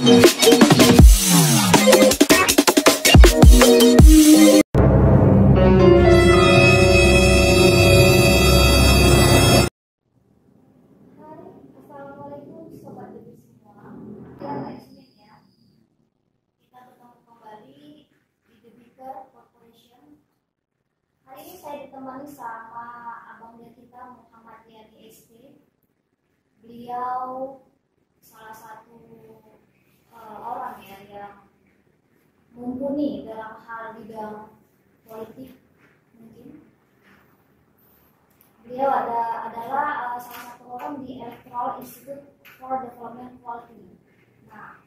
Assalamualaikum Sobat Debi semua. Ya, kita bertemu kembali di Debiker Corporation. Hari ini saya ditemani sama abangnya kita Muhammad Yani ST. Beliau salah satu orang ya yang mumpuni dalam hal bidang politik mungkin. Beliau adalah salah satu orang di Electoral Institute for Development Quality. Nah,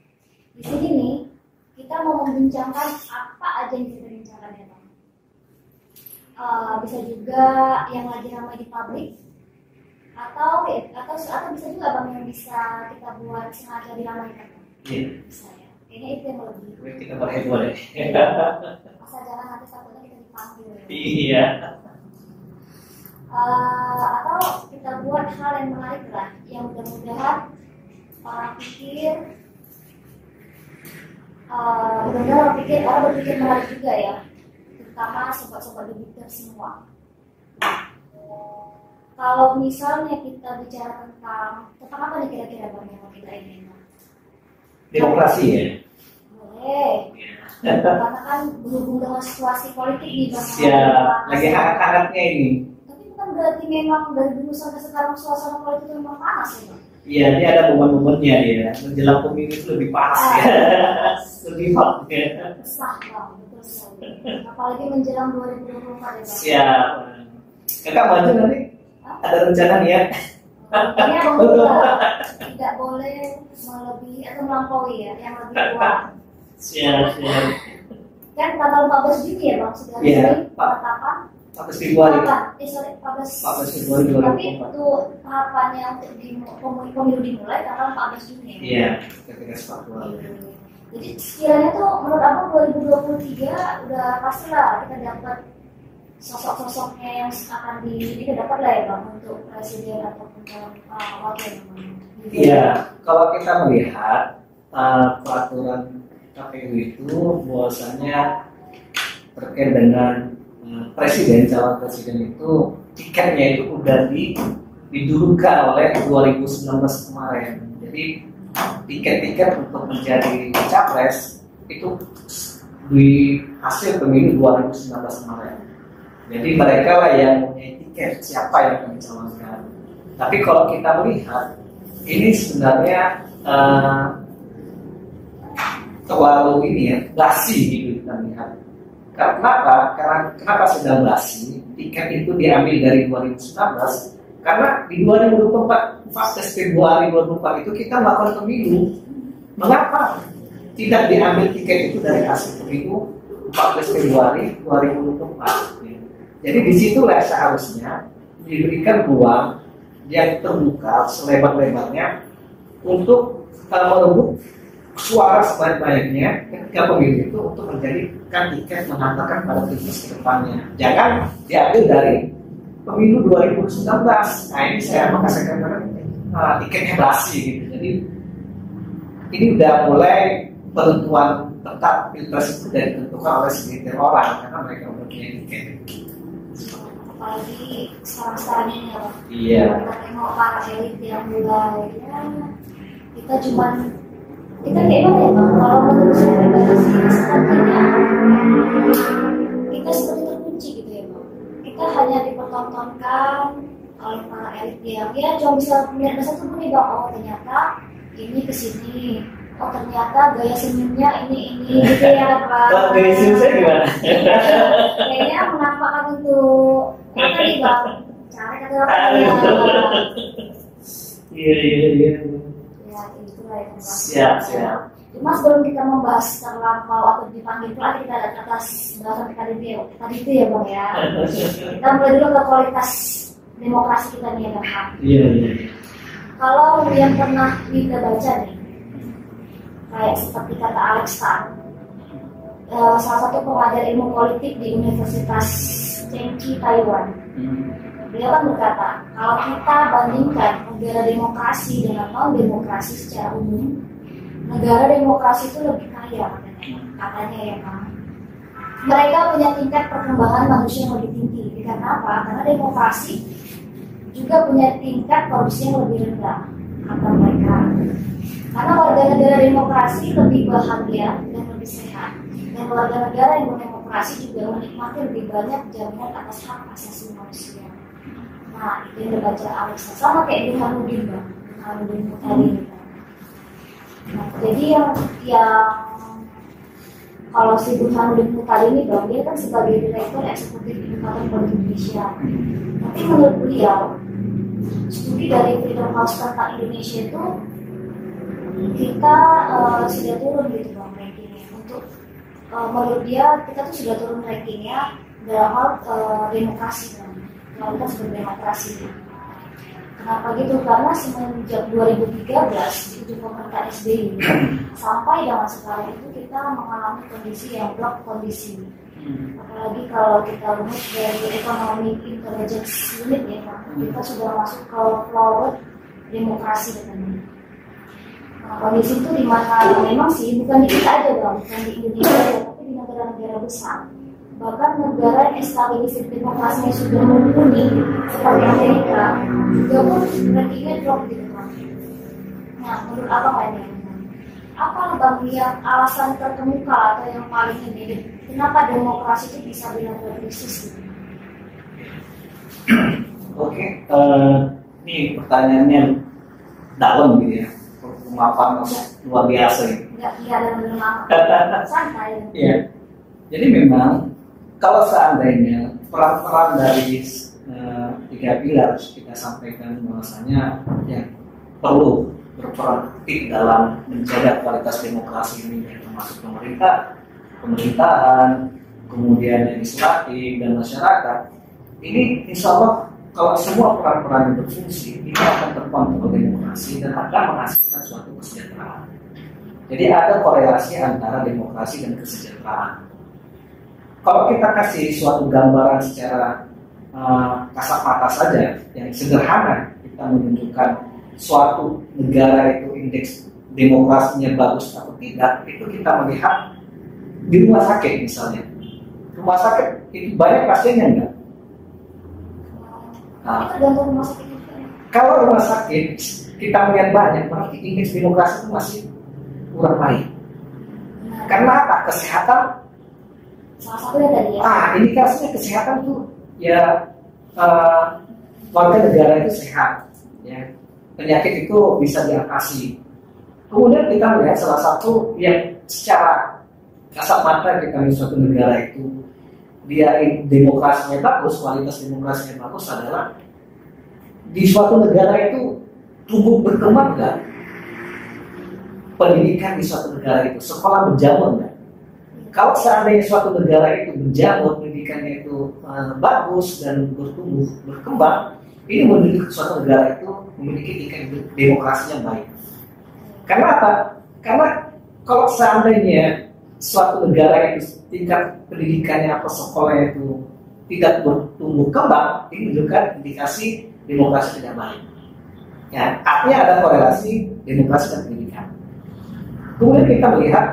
di sini nih kita mau membincangkan apa aja yang kita bincangkan ya Bang. Bisa juga yang lagi ramai di publik atau bisa juga Bang yang bisa kita buat sengaja diramaikan. Iya. Bisa ya. Kayaknya itu yang lebih. Kita boleh. Asal jangan nanti takutnya kita dipanggil. Ya. Iya. Atau kita buat hal yang menarik lah, yang mudah-mudahan orang berpikir menarik juga ya, terutama sobat-sobat debiker semua. Kalau misalnya kita bicara tentang apa nih kira-kira Bang yang mau kita ini? Demokrasi ya. Boleh. Karena kan berhubung dengan situasi politik di Bang. Ya, lagi hangat-hangatnya ini. Kan berarti memang dari dulu sampai sekarang suasana politik memang panas ya Bang? Iya, dia ada momen-momennya dia. Menjelang pemilu itu lebih panas ya. Lebih hot ya. Sah Bang, betul sekali. Apalagi menjelang 2024 ya Bang? Siap. Kakak maju nanti? Ada rencana nih ya? Pokoknya Bang tidak boleh melebihi atau melampaui ya, yang lebih kuat. Siap. Kan tanggal 14 Juni ya Bang, sudah resmi penetapan 14 Februari. 14 Februari 2024. Tapi itu tahapannya untuk pemilu dimulai tanggal 14 Juni ya? Iya, ketika Februari. Jadi sekiranya tuh menurut Abang 2023 udah pastilah kita dapat sosok-sosoknya yang akan kita dapat lah ya Bang untuk presiden ataupun wakil. Iya, kalau kita melihat peraturan KPU itu bahwasanya terkait dengan calon presiden itu tiketnya itu udah didulukan oleh 2019 kemarin. Jadi tiket untuk menjadi capres itu di hasil pemilu 2019 kemarin. Jadi mereka lah yang punya tiket siapa yang akan dicalonkan. Tapi kalau kita melihat ini sebenarnya terlalu basi gitu kita lihat. Kenapa sedang basi? Tiket itu diambil dari 2019 karena di 2024 14 Februari 2024 itu kita melakukan pemilu. Mengapa tidak diambil tiket itu dari hasil pemilu 14 Februari 2024? Jadi disitulah seharusnya diberikan ruang yang terbuka selebar-lebarnya untuk merebut suara sebanyak-banyaknya ketika pemilu itu untuk menjadikan tiket mengantarkan pada pilpres ke depannya. Jangan diambil dari pemilu 2019. Nah ini saya mengatakan tiketnya basi gitu. Jadi ini udah mulai penentuan tetap pilpres itu sudah ditentukan oleh segelintir orang karena mereka mempunyai tiket. Apalagi sekarang ini ya Bang. Iya. Kita tengok para elit yang mulai kita kayak mana ya Bang, kalau menurut saya sepertinya kita seperti terkunci gitu ya Bang. Kita hanya dipertontonkan oleh para elit yang cuma bisa melihat satu pun nih Bang, oh ternyata ini kesini, oh ternyata gaya senyumnya ini gitu ya Bang. Gaya senyum saya gimana? Kayaknya menampakkan untuk apa nih Bang, cara kata apa ya. Iya. Ya itulah yang Siap. Cuma sebelum kita membahas terlampau atau dipanggil pula kita lihat atas bahasan tadi itu ya Bang ya. Kita mulai dulu ke kualitas demokrasi kita nih ya Bang. Iya. Kalau yang pernah kita baca nih, kayak seperti kata Alex Tan, salah satu pengajar ilmu politik di Universitas Tsinghua Taiwan. Beliau kan berkata, kalau kita bandingkan negara demokrasi dengan non demokrasi secara umum, negara demokrasi itu lebih kaya katanya ya kan. Mereka punya tingkat perkembangan manusia yang lebih tinggi. Karena apa? Karena demokrasi juga punya tingkat korupsi yang lebih rendah kata mereka. Karena warga negara demokrasi lebih bahagia dan lebih sehat. Dan warga negara yang berdemokrasi juga menikmati lebih banyak jaminan atas hak asasi manusia. Nah, itu yang dibaca Alexa sama kayak Burhanuddin, Bang. Burhanuddin Mutadi. Nah, jadi yang kalau si Burhanuddin Mutadi ini, Bang, dia kan sebagai direktur eksekutif Indikator Politik Indonesia. Tapi menurut beliau, studi dari Freedom House tentang Indonesia itu kita sudah turun gitu, Bang, rankingnya. Untuk menurut dia kita tuh sudah turun rankingnya dalam hal demokrasi, Bang. Kualitas berdemokrasi. Kenapa gitu? Karena semenjak 2013 di pemerintahan SBY sampai dengan sekarang itu kita mengalami kondisi yang blok kondisi. Apalagi kalau kita lihat dari ekonomi intelligence unit ya, Pak, kita sudah masuk ke forward demokrasi katanya. Nah, kondisi itu di mana memang sih bukan di kita aja, Bang, bukan di Indonesia aja, tapi di negara-negara besar. Bahkan negara yang stabilitas demokrasinya sudah mumpuni seperti Amerika juga pun rankingnya drop gitu, Bang. Nah, menurut apa Bang yang alasan terkemuka atau yang paling ini kenapa demokrasi itu bisa benar-benar krisis gitu? Oke, ini pertanyaannya dalam gitu ya, pemaparan luar biasa ya. Enggak, iya dalam santai. Iya, jadi memang kalau seandainya peran-peran dari tiga pilar kita sampaikan bahwasanya ya perlu berperan aktif dalam menjaga kualitas demokrasi ini, termasuk pemerintahan, kemudian legislatif dan masyarakat. Ini insya Allah kalau semua peran-peran yang berfungsi ini akan terkontrol demokrasi dan akan menghasilkan suatu kesejahteraan. Jadi ada korelasi antara demokrasi dan kesejahteraan. Kalau kita kasih suatu gambaran secara kasat mata saja, yang sederhana, kita menunjukkan suatu negara itu indeks demokrasinya bagus atau tidak, itu kita melihat di rumah sakit misalnya. Rumah sakit itu banyak pasiennya enggak? Nah, kalau rumah sakit kita melihat banyak, berarti indeks demokrasi itu masih kurang baik. Karena apa? Kesehatan salah satunya tadi ya. Indikasinya kesehatan itu ya warga negara itu sehat, ya, penyakit itu bisa diatasi. Kemudian kita melihat salah satu yang secara kasat mata kita di suatu negara itu dia demokrasinya bagus, kualitas demokrasinya bagus adalah di suatu negara itu tumbuh berkembang nggak pendidikan di suatu negara itu, sekolah berjamur nggak? Kalau seandainya suatu negara itu berjamur, pendidikannya itu bagus dan bertumbuh, berkembang, ini menunjukkan suatu negara itu memiliki tingkat demokrasi yang baik. Karena apa? Karena kalau seandainya suatu negara itu tingkat pendidikannya atau sekolahnya itu tidak bertumbuh kembang, ini menunjukkan indikasi demokrasi tidak baik. Ya, artinya ada korelasi demokrasi dan pendidikan. Kemudian kita melihat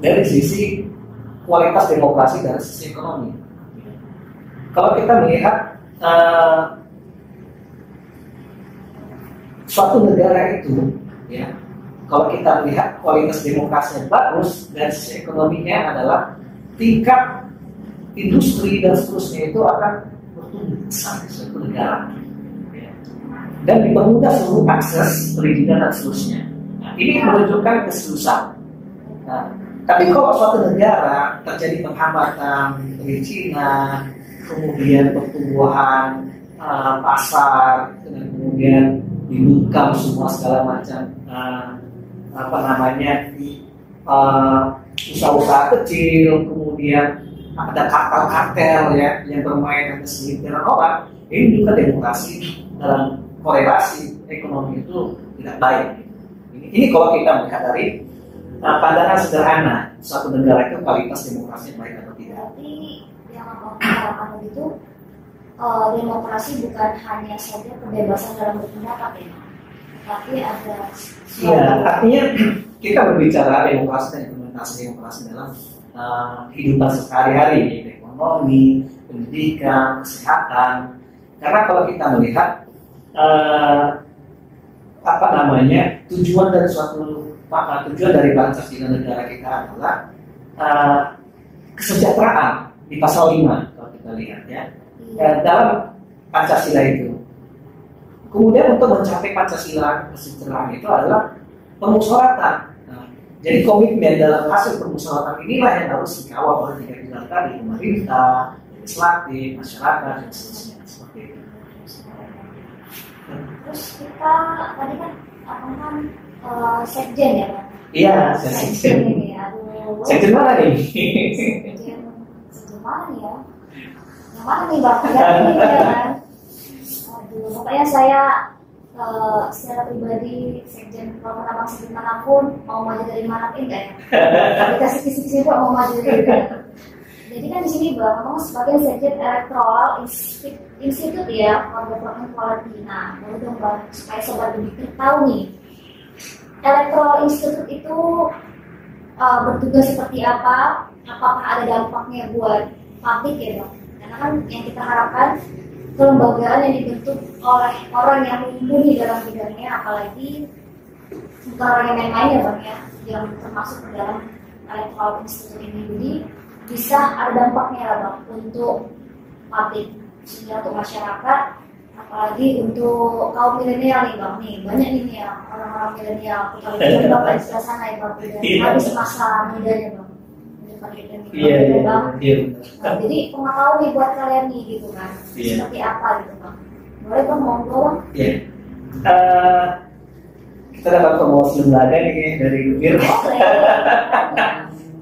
dari sisi kualitas demokrasi dari sisi ekonomi. Kalau kita melihat suatu negara itu, ya, kalau kita melihat kualitas demokrasinya bagus dan sisi ekonominya adalah tingkat industri dan seterusnya itu akan bertumbuh besar di suatu negara, ya, dan dipermudah seluruh akses perizinan dan seterusnya. Nah, ini menunjukkan keseriusan. Nah, tapi kalau suatu negara terjadi penghambatan dari Cina, kemudian pertumbuhan pasar, dan kemudian dibungkam semua segala macam usaha-usaha kecil, kemudian ada kartel-kartel ya yang bermain atas segelintir orang, ini juga demokrasi dalam korelasi ekonomi itu tidak baik. Ini kalau kita melihat dari pandangan sederhana suatu negara itu kualitas demokrasi baik atau tidak. Berarti yang mengatakan itu demokrasi bukan hanya saja kebebasan dalam berpendapat ya, tapi ada Iya, artinya kita berbicara demokrasi dan implementasi demokrasi dalam kehidupan sehari-hari, yaitu ekonomi, pendidikan, kesehatan. Karena kalau kita melihat tujuan dari Pancasila negara kita adalah kesejahteraan di pasal 5 kalau kita lihat ya. Dalam Pancasila itu. Kemudian untuk mencapai Pancasila kesejahteraan itu adalah pemusyawaratan. Jadi komitmen dalam hasil permusyawaratan inilah yang harus dikawal oleh tiga pilar tadi, pemerintah, legislatif, masyarakat, dan seterusnya. Seperti itu. Terus kita tadi kan sekjen ya Pak? Iya, sekjen ini. Aduh. Sekjen mana nih? Sekjen mana nih ya? Yang mana nih Bang? Ini ya kan? Aduh, pokoknya saya secara pribadi sekjen kalau pernah sekjen manapun mau maju dari mana enggak ya? Dikasih kisi-kisi itu mau maju dari mana? Jadi kan di sini Bang, memang sebagai sekjen Electoral Institute ya, for Development Quality. Nah, boleh dong Bang, supaya sobat lebih tahu nih, Electoral Institute itu bertugas seperti apa? Apakah ada dampaknya buat publik ya Bang? Karena kan yang kita harapkan kelembagaan yang dibentuk oleh orang yang mumpuni dalam bidangnya, apalagi bukan orang yang main-main ya Bang ya, yang termasuk ke dalam Electoral Institute ini. Jadi bisa ada dampaknya ya Bang untuk publik, sehingga untuk masyarakat, apalagi untuk kaum milenial nih Bang, nih banyak nih ya orang-orang milenial, kita lihat Bapak di sebelah sana ya Bang, habis masa mudanya Bang. Iya. Nah, jadi pengetahuan nih buat kalian nih gitu kan, seperti apa gitu Bang? Boleh Bang ngomong Bang? Iya. Kita dapat promosi lembaga nih dari Lubir.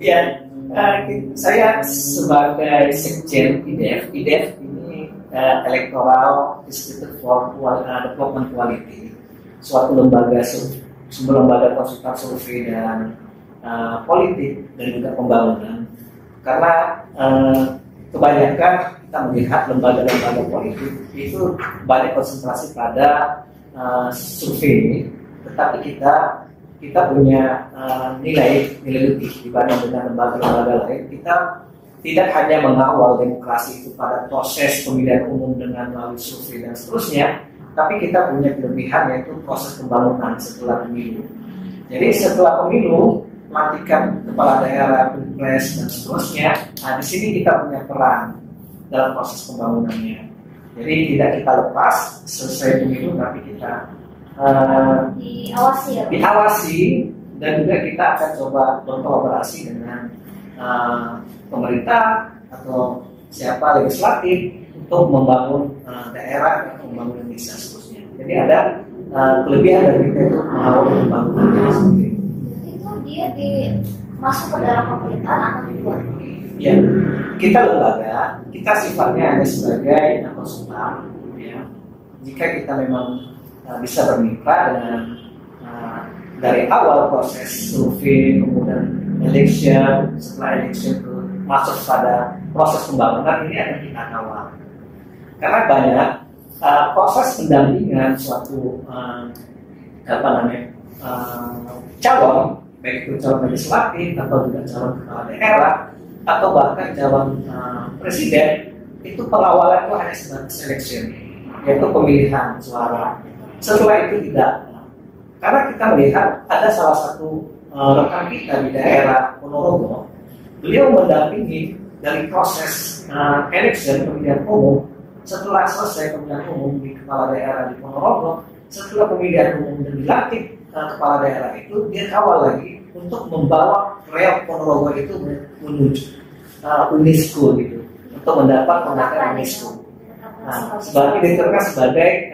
Iya. Saya sebagai sekjen IDEF ini Electoral Institute for Development Quality, suatu lembaga sumber lembaga konsultan survei dan politik dan juga pembangunan. Karena kebanyakan kita melihat lembaga-lembaga politik itu banyak konsentrasi pada survei, tetapi kita punya nilai lebih dibanding dengan lembaga-lembaga lain. Kita tidak hanya mengawal demokrasi itu pada proses pemilihan umum dengan melalui survei dan seterusnya, tapi kita punya kelebihan yaitu proses pembangunan setelah pemilu. Jadi setelah pemilu, pelantikan kepala daerah, pilpres dan seterusnya, nah di sini kita punya peran dalam proses pembangunannya. Jadi tidak kita lepas selesai pemilu, tapi kita diawasi dan juga kita akan coba berkolaborasi dengan pemerintah atau siapa legislatif untuk membangun daerah atau membangun Indonesia seterusnya. Jadi ada kelebihan dari kita itu mengawal pembangunannya sendiri. Itu dia masuk ke dalam pemerintahan atau di luar? Ya, kita lembaga, kita sifatnya hanya sebagai konsultan. Ya. Jika kita memang bisa bermitra dengan dari awal proses survei, kemudian election, setelah election itu masuk pada proses pembangunan, ini akan kita kawal. Karena banyak proses pendampingan suatu calon, baik itu calon legislatif atau juga calon kepala daerah atau bahkan calon presiden, itu pengawalan itu hanya sebagai selection, yaitu pemilihan suara. Setelah itu tidak, karena kita melihat ada salah satu rekan kita di daerah Ponorogo, beliau mendampingi dari proses election pemilihan umum. Setelah selesai pemilihan umum di kepala daerah di Ponorogo, setelah pemilihan umum dan dilantik kepala daerah itu, dia kawal lagi untuk membawa reok Ponorogo itu menuju UNESCO gitu, untuk mendapat pengakuan UNESCO. Nah, sebagai diterima sebagai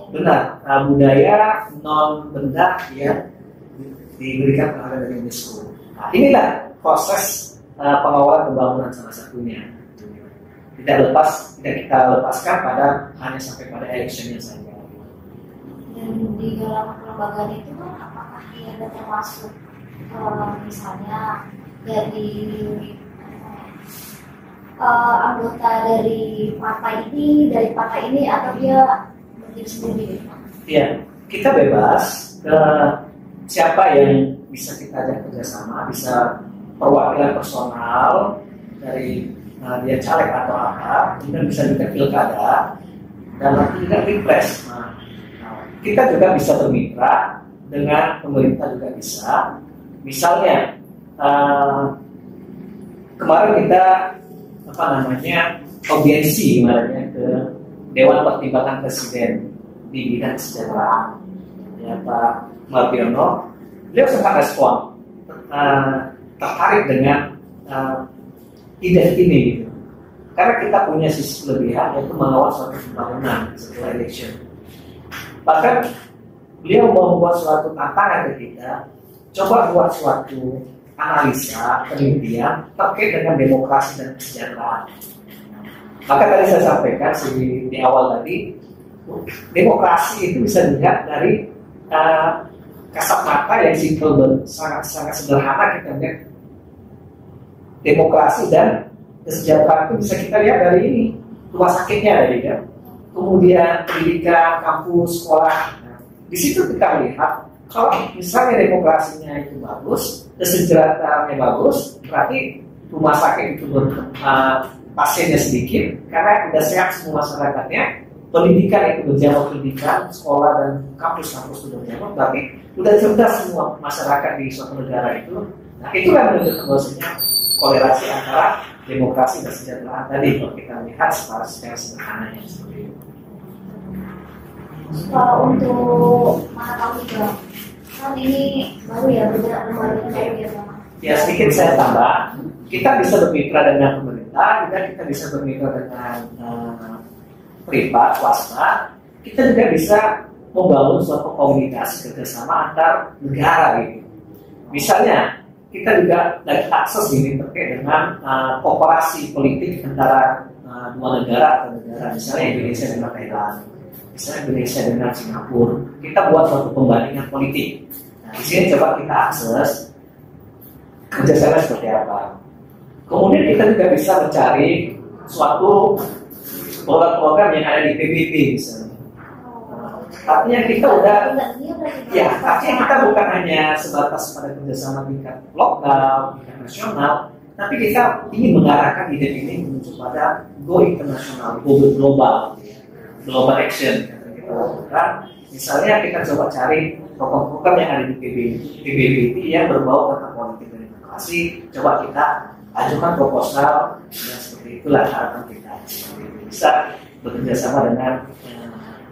benar budaya non benda yang diberikan penghargaan dari UNESCO. Nah, inilah proses pengawalan pembangunan salah satunya. Tidak kita lepaskan pada hanya sampai pada electionnya saja. Dan di dalam kelembagaan itu kan apakah dia ada termasuk misalnya dari anggota dari partai ini atau dia berdiri sendiri? Iya, kita bebas ke siapa yang bisa kita ajak kerjasama, bisa perwakilan personal dari dia caleg atau apa, kemudian bisa juga pilkada dan nanti juga pilpres. Kita juga bisa bermitra dengan pemerintah juga bisa. Misalnya kemarin kita audiensi kemarinnya ke Dewan Pertimbangan Presiden di bidang kesejahteraan, ya Pak Marbiono. Beliau sangat respon, tertarik dengan ide ini, gitu. Karena kita punya sisi kelebihan yaitu mengawal suatu pembangunan setelah election. Bahkan beliau membuat suatu tantangan ke kita, coba buat suatu analisa, penelitian terkait dengan demokrasi dan kesejahteraan. Maka tadi saya sampaikan di awal tadi, demokrasi itu bisa dilihat dari kasat mata yang simpel, sangat sederhana. Kita lihat demokrasi dan kesejahteraan itu bisa kita lihat dari ini, rumah sakitnya dari kan, kemudian pendidikan, kampus, sekolah. Nah, di situ kita lihat kalau misalnya demokrasinya itu bagus, kesejahteraannya bagus, berarti rumah sakit itu pasiennya sedikit karena sudah sehat semua masyarakatnya. Pendidikan itu berjamah, pendidikan, sekolah dan kampus-kampus sudah berjamah, berarti sudah cerdas semua masyarakat di suatu negara itu. Nah, itu kan menunjukkan bahwasanya korelasi antara demokrasi dan kesejahteraan tadi kalau kita lihat secara sederhananya seperti itu. Kalau untuk mengetahui juga, kan ini baru ya, beberapa baru ya Pak. Ya sedikit saya tambah, kita bisa bermitra dengan pemerintah, kita bisa bermitra dengan privat, swasta. Kita juga bisa membangun suatu komunikasi kerjasama antar negara gitu. Misalnya kita juga dari akses ini terkait dengan kooperasi politik antara dua negara atau negara, misalnya Indonesia dengan Thailand, misalnya Indonesia dengan Singapura. Kita buat suatu pembandingan politik. Nah, di sini coba kita akses kerjasama seperti apa. Kemudian kita juga bisa mencari suatu program-program yang ada di PBB misalnya. Artinya kita udah, ya artinya kita bukan hanya sebatas pada kerjasama tingkat lokal, tingkat nasional, tapi kita ingin mengarahkan ide ini menuju pada go internasional, go global, global action. Misalnya kita coba cari program-program yang ada di PBB yang berbau tentang politik dan demokrasi, coba kita ajukan proposal, dan seperti itulah harapan kita. Bisa bekerja sama dengan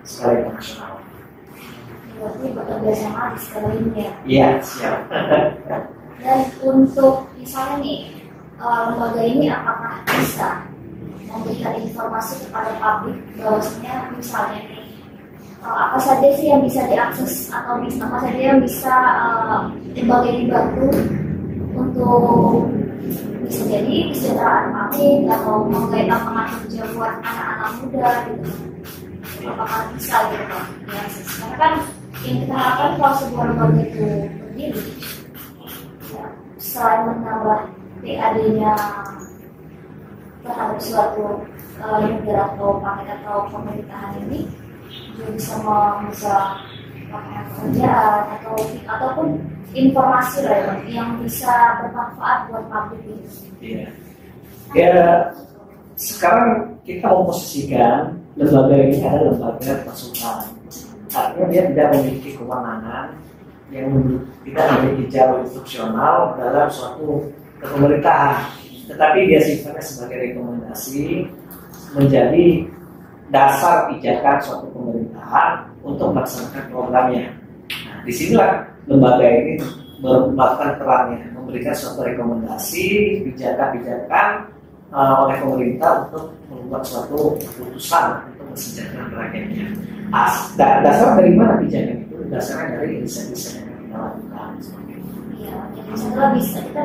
skala internasional. Berarti bekerja sama di skala ini ya? Iya, siap. Dan untuk misalnya nih, lembaga ini apakah bisa memberikan informasi kepada publik bahwasanya misalnya nih, apa saja sih yang bisa diakses atau apa saja yang bisa lembaga ini bantu untuk bisa jadi kesejahteraan publik atau menggait lapangan kerja buat anak-anak muda gitu. Apakah bisa gitu Pak? Ya, karena kan yang kita harapkan kalau sebuah lembaga itu berdiri, ya, selain menambah PAD-nya terhadap suatu negara atau paket atau pemerintahan ini, juga bisa membuka lapangan pekerjaan ataupun informasi lah yang bisa bermanfaat buat publik ini. Iya. Ya, sekarang kita memposisikan lembaga ini adalah lembaga konsultan. Artinya dia tidak memiliki kewenangan yang tidak memiliki jalur instruksional dalam suatu pemerintahan, tetapi dia sifatnya sebagai rekomendasi menjadi dasar pijakan suatu pemerintahan untuk melaksanakan programnya. Nah, disinilah lembaga ini melakukan perannya, memberikan suatu rekomendasi, pijakan-pijakan oleh pemerintah untuk membuat suatu keputusan untuk kesejahteraan rakyatnya. Dasar dari mana pijakan itu? Dasarnya dari riset-riset yang kita lakukan. Iya, misalnya bisa kita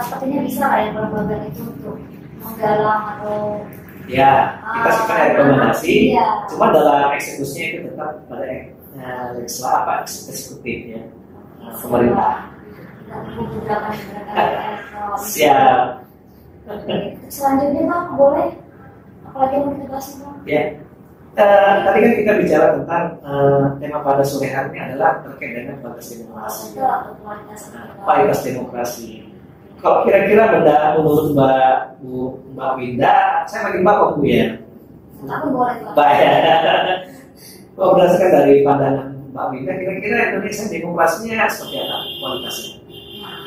sepertinya bisa lah ya lembaga itu untuk menggalang atau ya kita sebenarnya rekomendasi, iya. Cuma dalam eksekusinya itu tetap pada eksekutif ya. Pemerintah. Siap. Selanjutnya Pak, boleh apalagi yang kita bahas Pak? Ya. Tadi kan kita bicara tentang tema pada sore hari ini adalah terkait dengan batas demokrasi. Kualitas demokrasi. Kalau kira-kira menurut Mbak Winda, saya lagi Mbak Bu ya. Aku boleh Pak. Baik. Kalau berdasarkan dari pandangan Mbak Winda, kira-kira Indonesia demokrasinya seperti apa kualitasnya? Nah,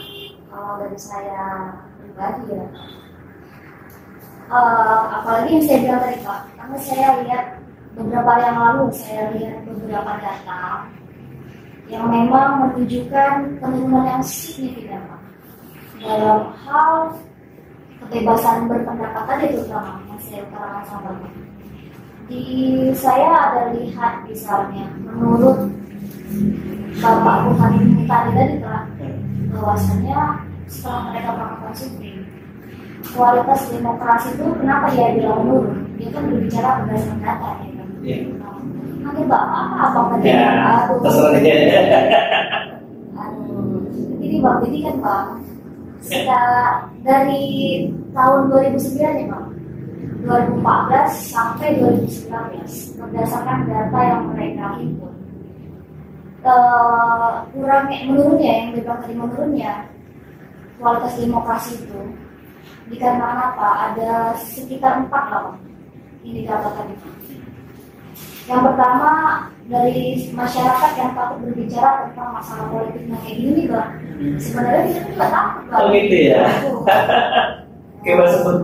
kalau dari saya pribadi ya, apalagi yang saya bilang tadi Pak, karena saya lihat beberapa hari yang lalu saya lihat beberapa data yang memang menunjukkan penurunan yang signifikan Pak dalam hal kebebasan berpendapat tadi terutama yang saya utarakan sama Bapak. Di saya ada lihat misalnya menurut Bapak Burhanuddin Muhtadi tadi Pak, bahwasanya setelah mereka melakukan survei kualitas demokrasi itu kenapa dia bilang menurun? Dia kan berbicara berdasarkan data ya kan. Nanti Bapak apa Ya, terserah dia. Ini Bang, jadi kan Bang, dari tahun 2009 ya Bang, 2014 sampai 2019 berdasarkan data yang mereka himpun, menurunnya yang dibilang tadi menurunnya kualitas demokrasi itu dikarenakan apa? Ada sekitar 4 lah Bang indikator tadi. Yang pertama dari masyarakat yang takut berbicara tentang masalah politiknya kayak gini Bang. Sebenarnya kita juga takut Bang. Oh gitu ya. Kayak sebut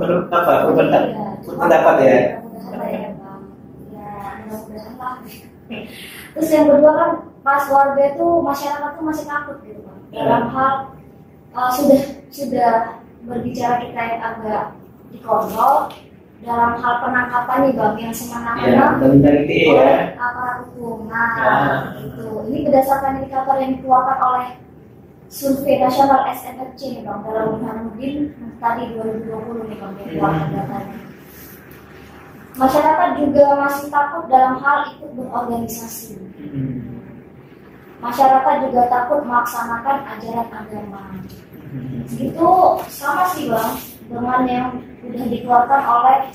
pendapat ya. Mudah-mudahan lah. Terus yang kedua kan pas warga itu masyarakat tuh masih takut gitu Bang. Dalam hal sudah berbicara kita yang agak dikontrol dalam hal penangkapan nih Bang yang semena-mena oleh aparat hukum. Nah, itu ini berdasarkan indikator yang dikeluarkan oleh survei nasional SNFC nih Bang dalam Burhanuddin tadi 2020 nih Bang yang dikeluarkan datanya. Masyarakat juga masih takut dalam hal ikut berorganisasi. Masyarakat juga takut melaksanakan ajaran agama. Itu sama sih Bang dengan yang sudah dikeluarkan oleh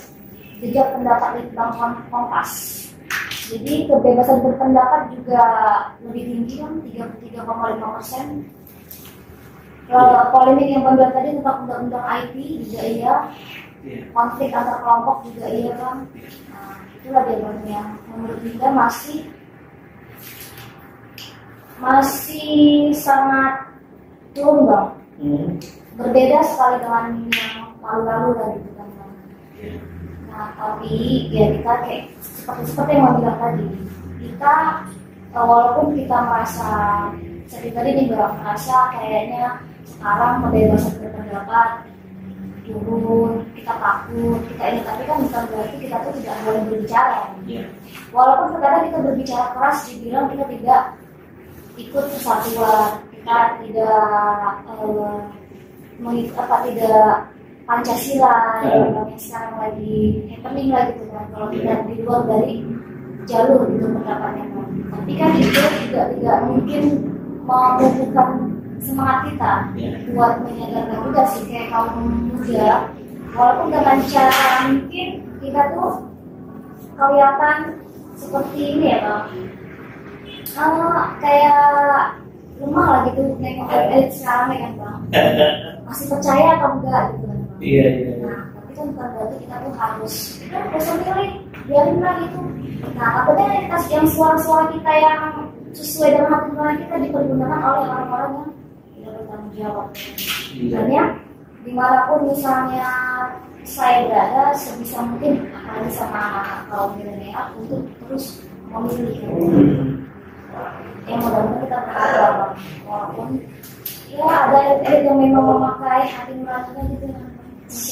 jejak pendapat Litbang Kompas. Jadi kebebasan berpendapat juga lebih tinggi kan 33,5%. Polemik yang Bang bilang tadi tentang undang-undang IT juga iya. Konflik antar kelompok juga iya Bang. Nah, itulah dia Bang yang menurut kita masih sangat turun Bang. Berbeda sekali dengan yang lalu-lalu dari itu kan. Nah, tapi ya kita kayak seperti yang Bang bilang tadi, kita walaupun kita merasa seperti tadi nih Bang, merasa kayaknya sekarang kebebasan berpendapat turun, kita takut, kita ini, tapi kan bukan berarti kita tuh tidak boleh berbicara. Walaupun kadang kita berbicara keras, dibilang kita tidak ikut kesatuan, kita tidak Pancasila yang sekarang lagi happening lagi tuh kan, kalau tidak di luar dari jalur itu pendapatnya kan. Tapi kan itu juga tidak mungkin menumbuhkan semangat kita buat menyadarkan juga sih kayak kaum muda, walaupun dengan cara mungkin kita tuh kelihatan seperti ini ya Bang, kayak lemah lah gitu nengok elit sekarang ya kan Bang, masih percaya atau enggak gitu kan Bang. Iya. Nah tapi kan bukan berarti kita tuh harus milih, biarin lah gitu. Nah takutnya yang suara-suara kita yang sesuai dengan hati nurani kita dipergunakan oleh orang-orang yang tidak bertanggung jawab. Dan ya dimanapun misalnya saya berada, sebisa mungkin apalagi sama kaum milenial untuk terus memilih. Yang mudah-mudahan kita berharap walaupun ya ada elit yang memang memakai hati nuraninya gitu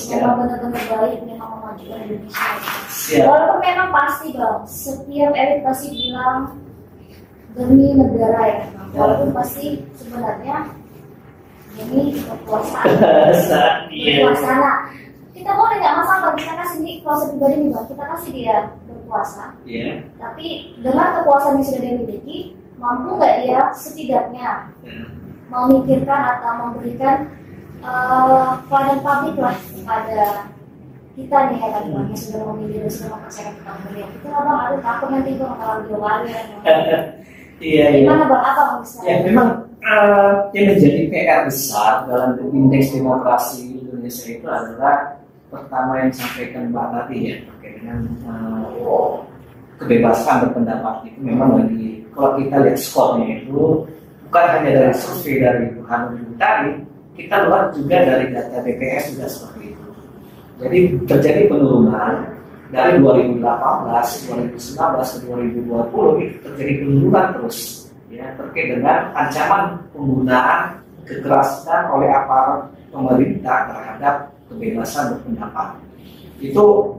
memang benar-benar baik, memang memajukan Indonesia. Walaupun memang pasti Bang, setiap elit pasti bilang demi negara ya Bang. Walaupun pasti sebenarnya demi kekuasaan. Kita boleh nggak masalah, kita kasih ini kuasa pribadi nih Bang, kita kasih dia berkuasa. Tapi dengan kekuasaan yang sudah dia miliki, mampu nggak dia setidaknya memikirkan atau memberikan pelayanan publik lah kepada kita nih ya tadi yang sudah memilih dan sudah mempercayai kita melihat itu abang ada takut nanti bang kalau global ya. Iya. Gimana bang apa misalnya? Ya memang yang menjadi PR besar dalam indeks demokrasi Indonesia itu adalah pertama yang disampaikan Mbak tadi ya terkait dengan kebebasan berpendapat itu memang lagi kalau kita lihat skornya itu bukan hanya dari survei dari Hanum tadi, kita lihat juga dari data BPS juga seperti itu. Jadi terjadi penurunan dari 2018, 2019 ke 2020 itu terjadi penurunan terus ya terkait dengan ancaman penggunaan kekerasan oleh aparat pemerintah terhadap kebebasan berpendapat. Itu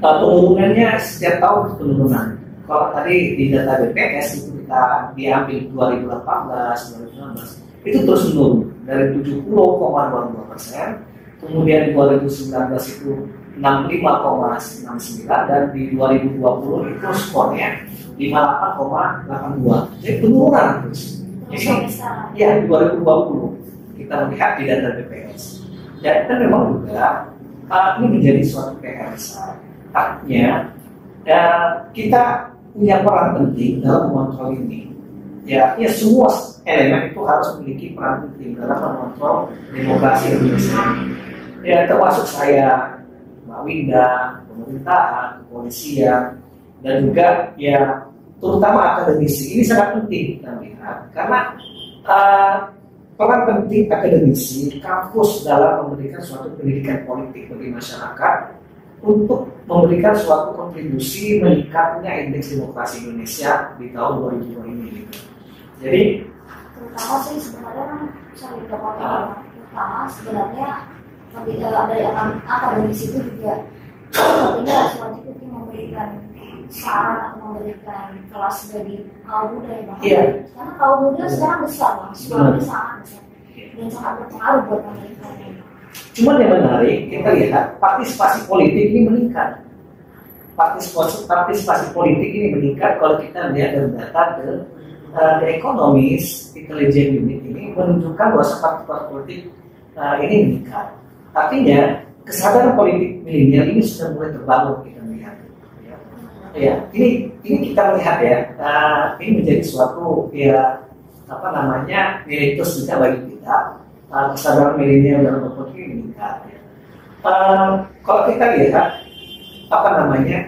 penurunannya setiap tahun penurunan. Kalau tadi di data BPS itu kita diambil 2018, 2019 itu terus menurun dari 70,22%, kemudian 2019 itu 65,69 dan di 2020 itu skornya 58,82. Jadi penurunan terus. Jadi ya 2020 kita melihat di data BPS. Dan kan memang juga ini menjadi suatu PR besar. Artinya kita punya peran penting dalam mengontrol ini. Ya semua elemen itu harus memiliki peran penting dalam mengontrol demokrasi Indonesia. Ya termasuk saya, Mbak Winda, pemerintahan, kepolisian, dan juga ya terutama akademisi. Ini sangat penting kita lihat karena peran penting akademisi kampus dalam memberikan suatu pendidikan politik bagi masyarakat untuk memberikan suatu kontribusi meningkatnya indeks demokrasi Indonesia di tahun 2020 ini. Jadi terutama sih sebenarnya saya terutama sebenarnya dari akademisi itu juga tentunya wajib itu memberikan saran atau memberikan kelas bagi kaum muda ya bang. Iya. Karena kaum muda sekarang besar bang, suaranya sangat besar dan sangat berpengaruh buat pemerintah. Cuman yang menarik kita lihat partisipasi politik ini meningkat. Partisipasi politik ini meningkat kalau kita lihat dari data The Economist Intelligence Unit ini menunjukkan bahwa partisipasi politik ini meningkat. Artinya kesadaran politik milenial ini sudah mulai terbangun kita melihat. Ya, ini kita melihat ya, ini menjadi suatu ya nilai plus juga bagi kita. Kesadaran milenial dalam berpolitik ini meningkat. Kalau kita lihat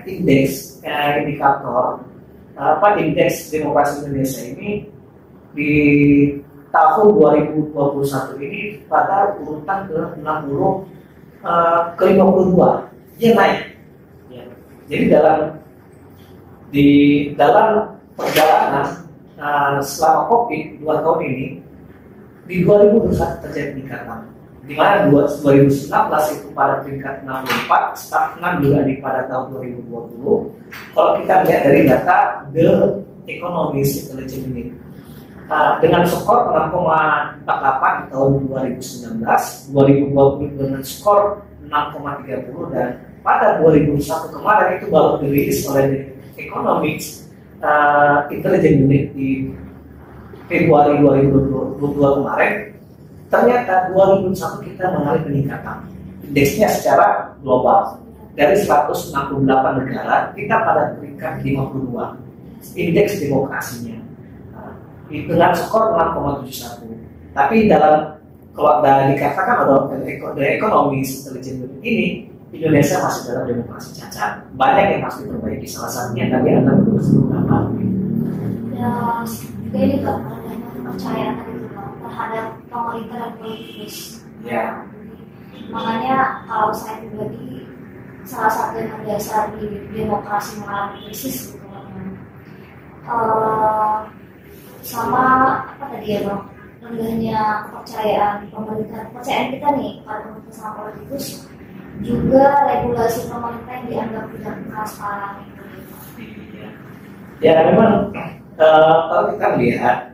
indeks indikator indeks demokrasi Indonesia ini di tahun 2021 ini pada urutan ke 60 ke 52 dia naik. Ya. Jadi dalam perjalanan selama COVID 2 tahun ini di 2021 terjadi peningkatan, di mana 2019 itu pada peringkat 64, stagnan juga di pada tahun 2020. Kalau kita lihat dari data The Economist Intelligence Unit, dengan skor 6,48 di tahun 2019, 2020 dengan skor 6,30 dan pada 2001 kemarin itu baru dirilis oleh The Economist Intelligence Unit di Februari 2022 kemarin, ternyata 2021 kita mengalami peningkatan indeksnya secara global dari 168 negara kita pada peringkat 52 indeks demokrasinya dengan skor 6,71. Tapi kalau dikatakan oleh The Economist Intelligence Unit ini Indonesia masih dalam demokrasi cacat, banyak yang harus diperbaiki. Salah satunya tadi Anda beberapa ya ini kepercayaan terhadap pemerintah dan politikus. Ya. Makanya kalau saya pribadi salah satu yang mendasar di demokrasi mengalami krisis gitu sama apa tadi ya bang, rendahnya kepercayaan pemerintah, kepercayaan kita nih pada pemerintah sama politikus, juga regulasi pemerintah yang dianggap tidak transparan. Ya memang kalau kita lihat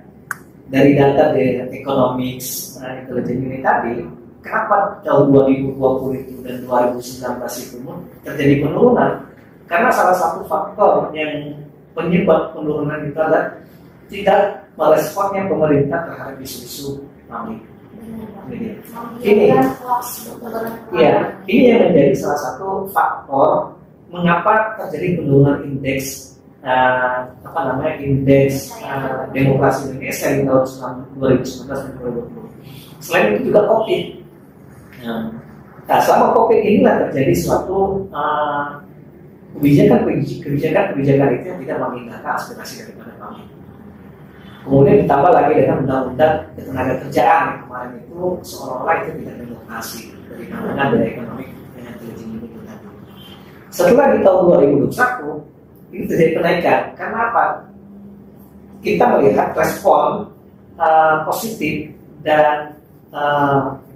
dari data The Economics Intelligence Unit tadi, kenapa tahun 2020 itu dan 2019 itu terjadi penurunan? Karena salah satu faktor yang penyebab penurunan itu adalah tidak meresponnya pemerintah terhadap isu-isu publik. Ini, ya, ini yang menjadi salah satu faktor mengapa terjadi penurunan indeks indeks demokrasi Indonesia di tahun 2019 dan 2020. Selain itu juga COVID. Nah, selama COVID inilah terjadi suatu kebijakan itu yang tidak mengindahkan aspirasi daripada kami. Kemudian ditambah lagi dengan undang-undang ketenagakerjaan yang kemarin itu seolah-olah itu tidak demokrasi dari pandangan dari ekonomi dengan intelijen ini tadi. Setelah di tahun 2021 itu terjadi kenaikan. Karena apa? Kita melihat respon positif dan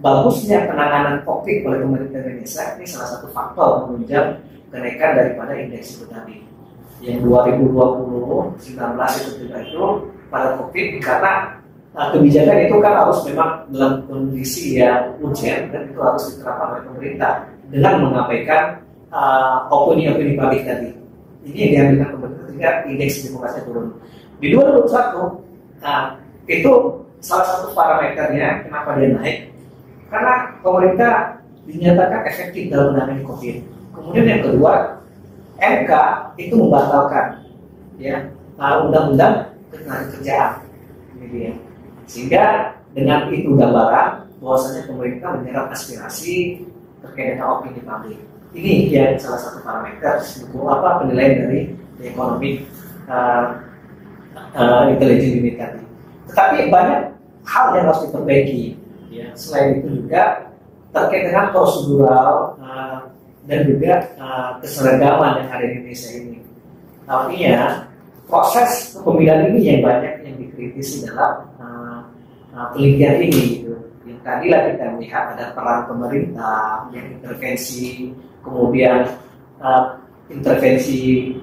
bagusnya penanganan COVID oleh pemerintah Indonesia. Ini salah satu faktor menunjang kenaikan daripada indeks itu tadi. Yang 2020, 19 itu juga itu pada COVID, karena kebijakan itu kan harus memang dalam kondisi yang urgent dan itu harus diterapkan oleh pemerintah dengan mengabaikan opini-opini publik tadi. Ini yang diambilkan pemerintah sehingga indeks demokrasi turun. Di 2021, itu salah satu parameternya kenapa dia naik, karena pemerintah dinyatakan efektif dalam menangani COVID. Kemudian yang kedua, MK itu membatalkan undang-undang ketenagakerjaan, sehingga dengan itu gambaran bahwasanya pemerintah menyerap aspirasi terkait dengan opini publik. Ini yang salah satu parameter penilaian dari ekonomi intelijen ini tadi. Tetapi banyak hal yang harus diperbaiki. Selain itu juga terkait dengan prosedural dan juga keseragaman yang ada di Indonesia ini. Artinya proses pemilihan ini yang banyak yang dikritisi dalam penelitian ini. Gitu. Yang tadilah kita melihat ada peran pemerintah yang intervensi, kemudian intervensi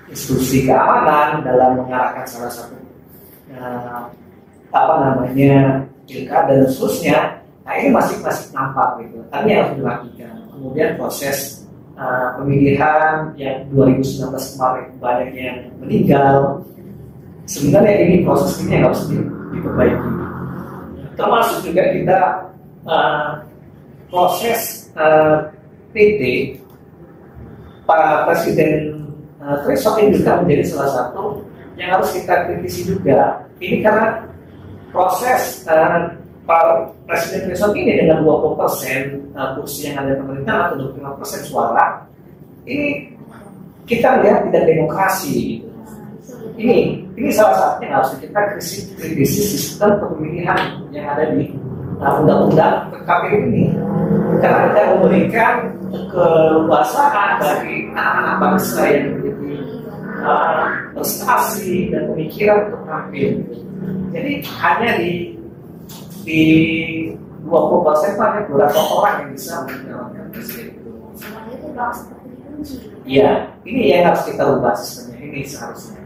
institusi keamanan dalam mengarahkan salah satu pilkada dan seterusnya. Nah ini masih nampak gitu. Tapi yang harus dilakukan. Kemudian proses pemilihan yang 2019 kemarin banyak yang meninggal. Sebenarnya ini proses ini yang harus diperbaiki. Termasuk juga kita proses PT Pak Presiden threshold ini juga menjadi salah satu yang harus kita kritisi juga. Ini karena proses Pak Presiden threshold ini dengan 20% kursi yang ada di pemerintah atau 25% suara, ini kita lihat tidak demokrasi. Gitu. Ini salah satunya yang harus kita kritisi sistem pemilihan yang ada di undang-undang KPU ini, karena kita memberikan keleluasaan bagi anak-anak bangsa yang memiliki prestasi dan pemikiran untuk tampil. Jadi hanya di 20% hanya beberapa orang yang bisa menjalankan presiden itu. Ya, ini yang harus kita ubah sistemnya ini seharusnya.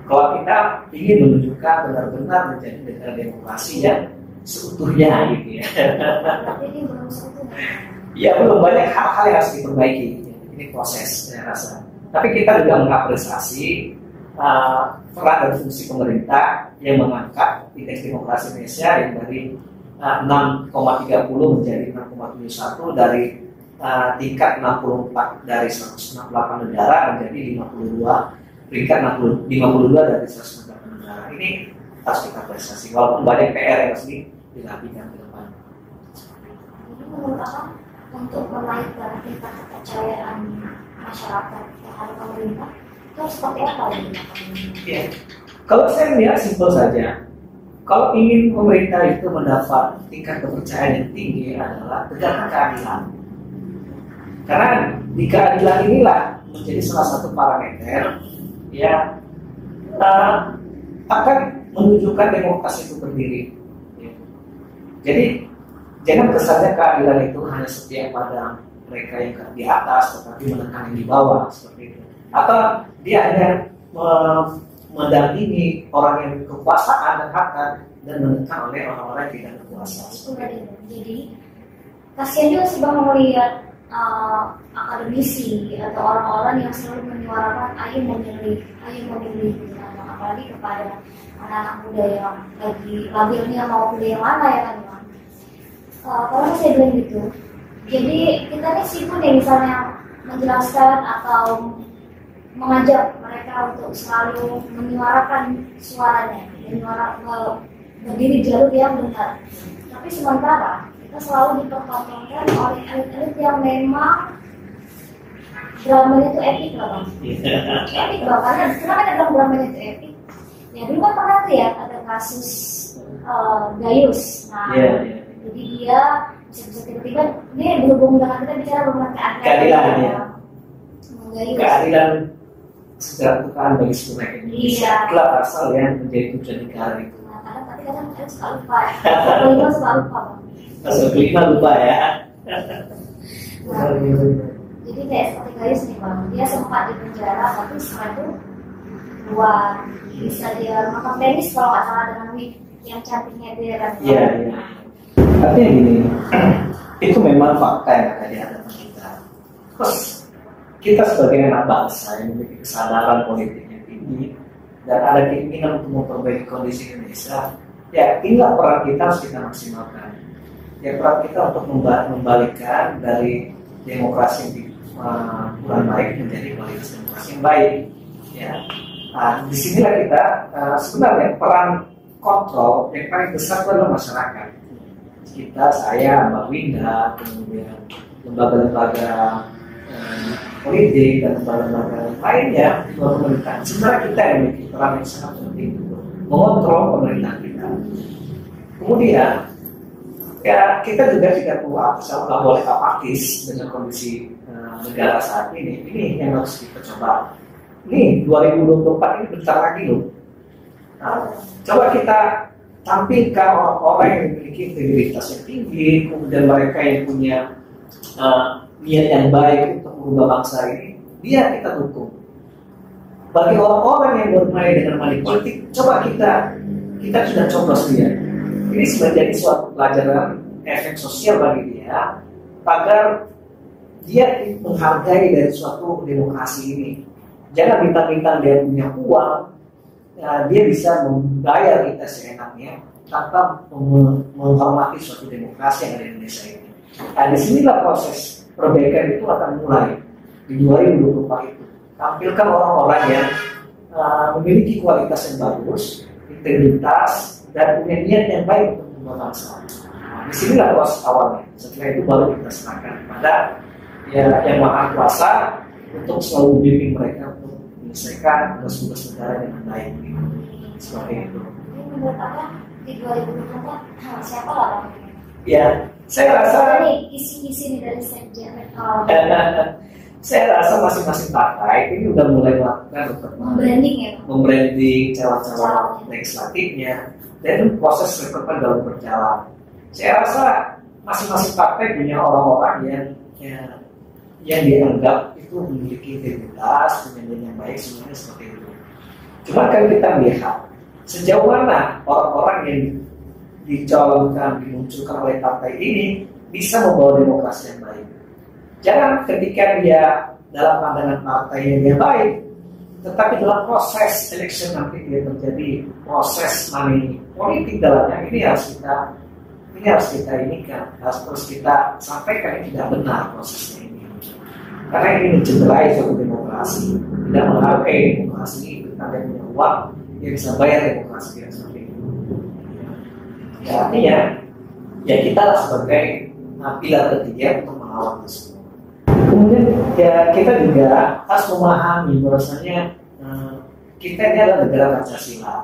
Kalau kita ingin menunjukkan benar-benar menjadi negara demokrasi yang seutuhnya gitu ya. Ya belum banyak hal-hal yang harus diperbaiki. Ini proses saya rasa. Tapi kita juga mengapresiasi peran dan fungsi pemerintah yang mengangkat indeks demokrasi Indonesia yang dari 6,30 menjadi 6,71 dari tingkat 64 dari 168 negara menjadi 52 peringkat 52 dari 168 negara. Ini harus kita apresiasi walaupun banyak PR yang harus dilakukan ke depan. Menurut apa untuk menaikkan tingkat kepercayaan masyarakat terhadap pemerintah itu seperti apa ya? Kalau saya melihat simpel saja. Kalau ingin pemerintah itu mendapat tingkat kepercayaan yang tinggi adalah tegakkan keadilan. Karena di keadilan inilah menjadi salah satu parameter yang akan menunjukkan demokrasi itu berdiri. Jadi jangan kesannya keadilan itu hanya setia pada mereka yang di atas, tetapi menekan yang di bawah seperti itu. Atau dia hanya mendampingi orang yang kekuasaan dan harkat dan menekan oleh orang-orang yang tidak berkuasa. Jadi kasihan juga sih Bang melihat akademisi atau orang-orang yang selalu menyuarakan ayo memilih apalagi kepada anak-anak muda yang lagi labilnya mau pilih yang mana ya kan Bang. Kalau saya bilang gitu, jadi kita nih sibuk nih misalnya menjelaskan atau mengajak mereka untuk selalu menyuarakan suaranya, berdiri jalur yang benar. Tapi sementara kita selalu dipertontonkan oleh elit-elit yang memang dramanya itu epic loh Bang. Epic loh, karena kenapa ada dramanya itu epic? Ya dulu kan pernah tuh ya ada kasus Gayus. Nah, jadi dia bisa tiba-tiba ini berhubung dengan kita bicara mengenai keadilan ya. Gayus. Keadilan kesejahteraan bagi semua Indonesia. Itulah pasal yang menjadi tujuan negara itu. Nah, kadang kita suka lupa ya. Kelima suka lupa Bang. Pasal kelima lupa ya. Nah, jadi kayak seperti Gayus nih Bang, dia sempat di penjara tapi setelah itu keluar, bisa dia makan tenis kalau nggak salah dengan wig yang cantiknya dia kan. Iya. Artinya gini, itu memang fakta yang ada di hadapan kita. Terus kita sebagai anak bangsa yang memiliki kesadaran politiknya tinggi dan ada keinginan untuk memperbaiki kondisi Indonesia, ya inilah peran kita harus kita maksimalkan. Ya peran kita untuk membalikkan dari demokrasi yang kurang baik menjadi kualitas demokrasi yang baik. Ya, disinilah kita sebenarnya peran kontrol yang paling besar itu adalah masyarakat. Kita, saya, Mbak Winda, kemudian lembaga-lembaga politik dan lembaga-lembaga lainnya di luar pemerintahan. Sebenarnya kita yang memiliki peran yang sangat penting untuk mengontrol pemerintahan kita. Kemudian ya kita juga tidak nggak boleh apatis dengan kondisi negara saat ini. Ini yang harus kita coba. Ini 2024 ini bentar lagi loh. Nah, coba kita tampilkan orang-orang yang memiliki integritas yang tinggi, kemudian mereka yang punya niat yang baik untuk merubah bangsa ini, dia kita dukung. Bagi orang-orang yang bermain dengan money politik, coba kita sudah coblos dia. Ini menjadi suatu pelajaran efek sosial bagi dia, agar dia menghargai dari suatu demokrasi ini. Jangan bintang-bintang dia punya uang, dia bisa membayar kita seenaknya tanpa menghormati suatu demokrasi yang ada di Indonesia ini. Nah, disinilah proses perbaikan itu akan mulai di 2024 itu. Tampilkan orang-orang yang memiliki kualitas yang bagus, integritas, dan punya niat yang baik untuk membangun bangsa. Nah, disinilah proses awalnya. Setelah itu baru kita serahkan kepada yang Maha Kuasa untuk selalu membimbing mereka untuk menyelesaikan tugas-tugas negara dengan baik. Seperti itu. Menurut Abang di 2024 siapa lah Bang? Ya, saya rasa ini isi-isi nih dari sekjen. Saya rasa masing-masing partai ini udah mulai melakukan membranding ya, membranding calon-calon legislatifnya dan proses rekrutmen dalam berjalan. Saya rasa masing-masing partai punya orang-orang yang dianggap itu memiliki integritas, punya niat yang baik, semuanya seperti itu. Cuma kan kita lihat sejauh mana orang-orang yang dicalonkan, dimunculkan oleh partai ini bisa membawa demokrasi yang baik. Jangan ketika dia dalam pandangan partai yang dia baik, tetapi dalam proses election nanti dia terjadi proses money politik dalamnya, ini harus kita inikan, harus terus kita sampaikan ini tidak benar prosesnya ini. Karena ini mencederai suatu demokrasi, tidak menghargai demokrasi itu, ada punya uang dia bisa bayar demokrasi yang seperti itu. Ya, artinya ya kita lah sebagai pilar ketiga untuk mengawal itu. Kemudian ya kita juga harus memahami bahwasanya kita ini adalah negara Pancasila.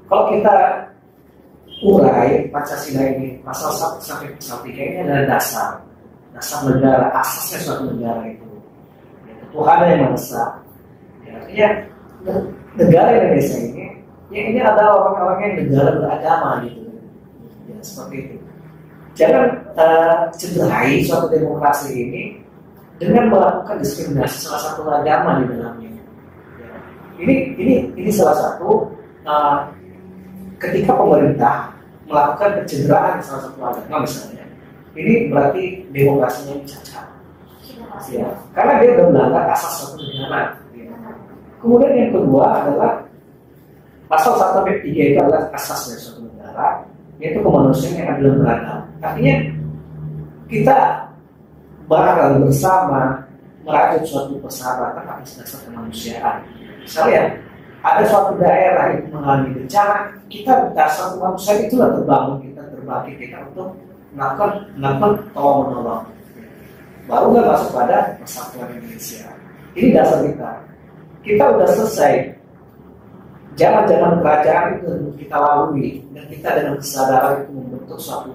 Kalau kita urai Pancasila ini pasal 1 sampai pasal 3 ini adalah dasar negara, asasnya suatu negara itu. Ketuhanan yang Maha Esa. Ya, artinya negara Indonesia ini adalah orang-orang yang negara beragama gitu. Ya, seperti itu. Jangan cederai suatu demokrasi ini dengan melakukan diskriminasi salah satu agama di dalamnya. Ya. Ini salah satu ketika pemerintah melakukan pencederaan salah satu agama misalnya, ini berarti demokrasinya cacat. Ya. Karena dia sudah melanggar asas suatu negara. Ya. Kemudian yang kedua adalah Pasal 1 ayat 3 itu adalah asas dari suatu negara, yaitu kemanusiaan yang adil dan beradab. Artinya kita bareng bersama merajut suatu persahabatan atas dasar kemanusiaan. Misalnya ada suatu daerah yang mengalami bencana, kita dasar kemanusiaan itulah terbangun, kita berbagi kita untuk melakukan tolong menolong. Baru nggak masuk pada persatuan Indonesia. Ini dasar kita. Kita udah selesai. Jangan kerajaan itu kita lalui, dan kita dengan kesadaran itu membentuk suatu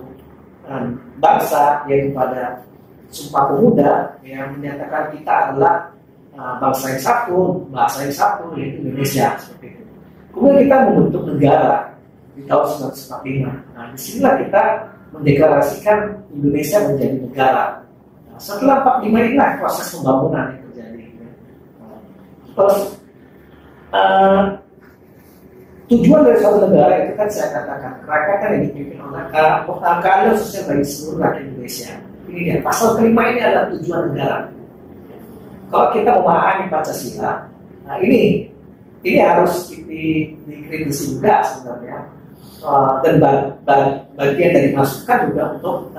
bangsa, yaitu pada Sumpah Pemuda yang menyatakan kita adalah bangsa yang satu, yaitu Indonesia, seperti itu. Kemudian kita membentuk negara di tahun 1945. Nah, disinilah kita mendeklarasikan Indonesia menjadi negara. Nah, setelah 45 inilah proses pembangunan yang terjadi. Terus tujuan dari suatu negara itu kan saya katakan kerakyatan yang dipimpin oleh keadilan sosial bagi seluruh rakyat Indonesia. Ini dia, pasal kelima ini adalah tujuan negara. Kalau kita memahami Pancasila, nah ini harus dikritisi juga sebenarnya, dan bagian dari masukan juga untuk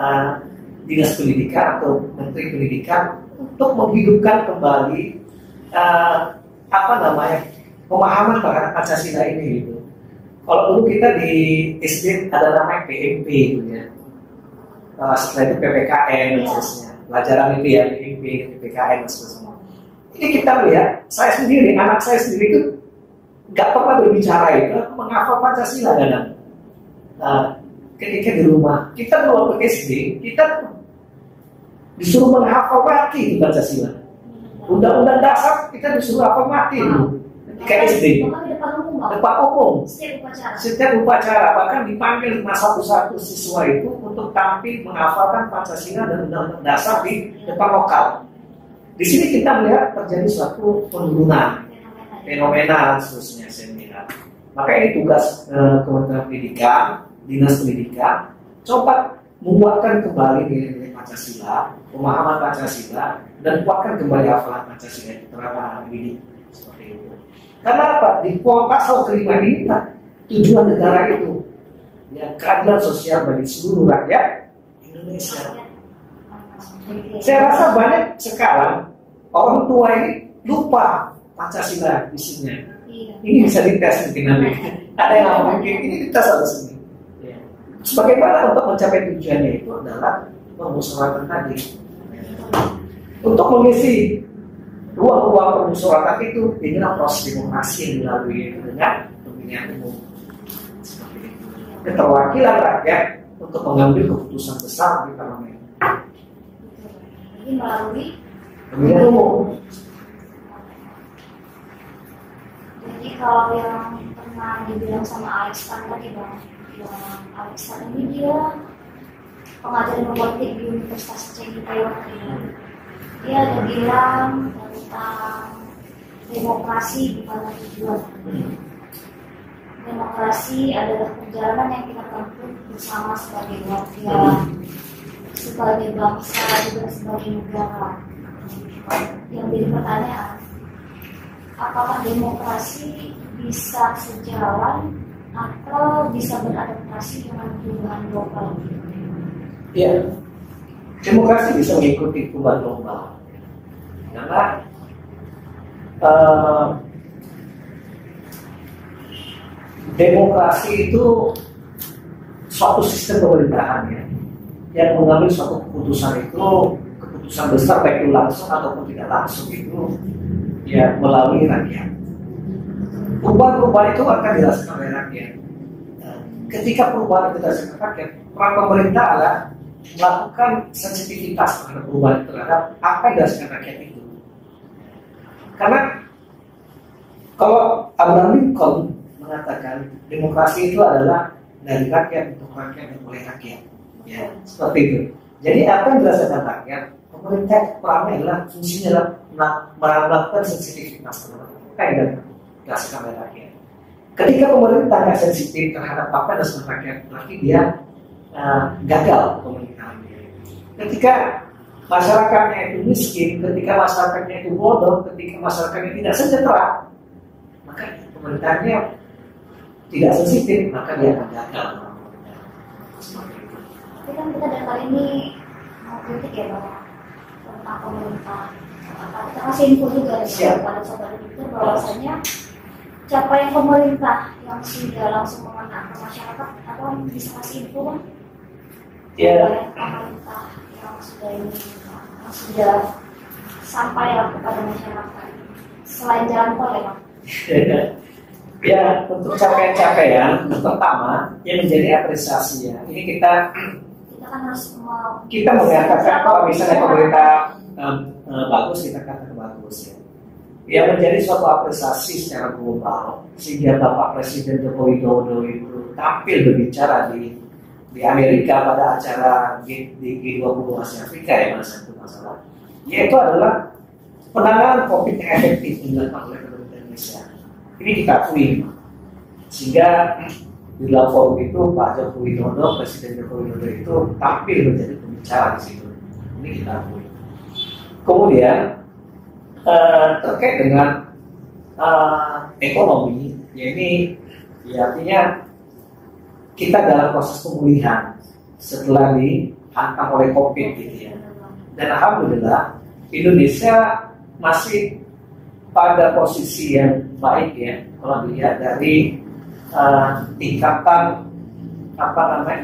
dinas pendidikan atau menteri pendidikan untuk menghidupkan kembali pemahaman terhadap Pancasila ini gitu. Kalau dulu kita di SD ada namanya PMP gitu ya. Setelah itu PPKN dan seterusnya. Pelajaran itu ya PMP, PPKN dan seterusnya. Ini kita lihat, anak saya sendiri itu nggak pernah berbicara itu, menghafal Pancasila kadang. Nah, ketika di rumah kita keluar ke SD, kita disuruh menghafal mati itu Pancasila. Undang-undang dasar kita disuruh hafal mati itu. Ketika SD, depan umum, setiap upacara, bahkan dipanggil satu-satu siswa itu untuk tampil menghafalkan Pancasila dan Undang-Undang Dasar di depan lokal. Di sini kita melihat terjadi suatu penurunan, fenomena seterusnya saya melihat. Maka ini tugas Kementerian Pendidikan, Dinas Pendidikan, coba menguatkan kembali nilai-nilai Pancasila, pemahaman Pancasila, dan kuatkan kembali hafalan Pancasila itu terhadap anak didik seperti itu. Karena apa? Di pasal kelima ini tujuan negara itu ya keadilan sosial bagi seluruh rakyat Indonesia. Saya rasa banyak sekarang orang tua ini lupa Pancasila isinya. Ini bisa dites mungkin nanti. Ada yang mungkin ini dites harus ini. Bagaimana untuk mencapai tujuannya itu adalah permusyawaratan tadi. Untuk mengisi ruang-ruang permusyawaratan itu dengan proses demokrasi yang dilalui dengan pemilihan umum. Seperti itu. Keterwakilan rakyat untuk mengambil keputusan besar di parlemen. Ini melalui pemilihan umum. Jadi kalau yang pernah dibilang sama Alex tadi bang, Alex ini dia pengajar politik di Universitas Cengkitayong. Dia ada bilang tentang demokrasi bukan tujuan. Demokrasi adalah perjalanan yang kita tempuh bersama sebagai warga, sebagai bangsa, juga sebagai negara. Yang jadi pertanyaan, apakah demokrasi bisa sejalan atau bisa beradaptasi dengan perubahan global? Iya, demokrasi bisa mengikuti perubahan global. Karena demokrasi itu suatu sistem pemerintahan ya, yang mengambil suatu keputusan besar baik itu langsung ataupun tidak langsung itu ya melalui rakyat. Perubahan-perubahan itu akan dirasakan oleh rakyat. Ketika perubahan itu dirasakan rakyat, peran pemerintah adalah melakukan sensitivitas terhadap perubahan terhadap apa yang dirasakan rakyat itu. Karena kalau Abraham Lincoln mengatakan demokrasi itu adalah dari rakyat untuk rakyat dan oleh rakyat, ya seperti itu. Jadi apa yang dirasakan rakyat, pemerintah perannya adalah fungsinya adalah melakukan sensitivitas terhadap apa yang dirasakan oleh rakyat. Ketika pemerintah nggak sensitif terhadap apa yang dirasakan rakyat, berarti dia gagal pemerintahannya. Ketika masyarakatnya itu miskin, ketika masyarakatnya itu bodoh, ketika masyarakatnya tidak sejahtera, maka pemerintahannya tidak sensitif, maka dia akan gagal. Tapi kan kita dari kali ini mau kritik ya Bapak tentang pemerintah. Kita kasih info juga kepada saudara kita bahwasanya capaian pemerintah yang sudah langsung mengena ke masyarakat, apa bisa kasih info Bang? Capaian pemerintah yang sudah ini, yang sudah sampai kepada masyarakat selain jalan tol ya Bang? Ya, untuk capaian-capaian pertama yang menjadi apresiasi ya. Ini kita kan harus mengatakan kalau misalnya pemerintah bagus, kita katakan bagus ya. Yang menjadi suatu apresiasi secara global sehingga Bapak Presiden Joko Widodo itu tampil berbicara di Amerika pada acara G20 Asia Afrika ya masa itu masalah. Yaitu adalah penanganan COVID yang efektif dilakukan oleh pemerintah Indonesia. Ini kita akui, sehingga di dalam forum itu Pak Joko Widodo, Presiden Joko Widodo itu tampil menjadi pembicara di situ. Ini kita akui. Kemudian terkait dengan ekonomi, ya ini ya artinya kita dalam proses pemulihan setelah dihantam oleh COVID gitu ya. Dan alhamdulillah Indonesia masih pada posisi yang baik ya kalau dilihat dari tingkatan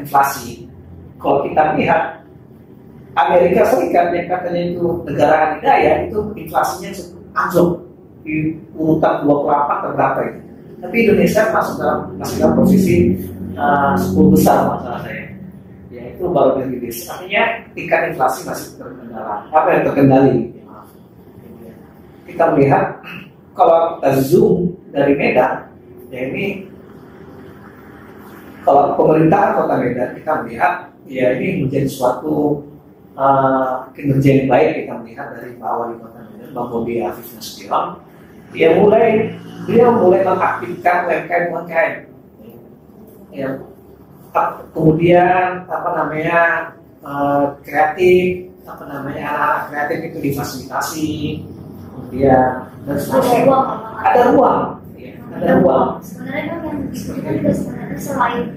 inflasi. Kalau kita lihat Amerika Serikat yang katanya itu negara adidaya itu inflasinya anjlok di urutan 28 terberapa itu. Tapi Indonesia masih dalam posisi 10 besar masalah saya. Ya itu baru dirilis. Artinya tingkat inflasi masih terkendali. Kita melihat kalau kita zoom dari Medan, ya ini kalau pemerintahan Kota Medan kita melihat ya ini menjadi suatu kinerja yang baik. Kita melihat dari Pak Wali Kota Medan, Bang Bobi Afif Nasution, dia mulai mengaktifkan UMKM. Ya, kemudian kreatif, anak-anak kreatif itu difasilitasi. Ya, dan ada ruang. Sebenarnya kan yang disebutkan juga sebenarnya selain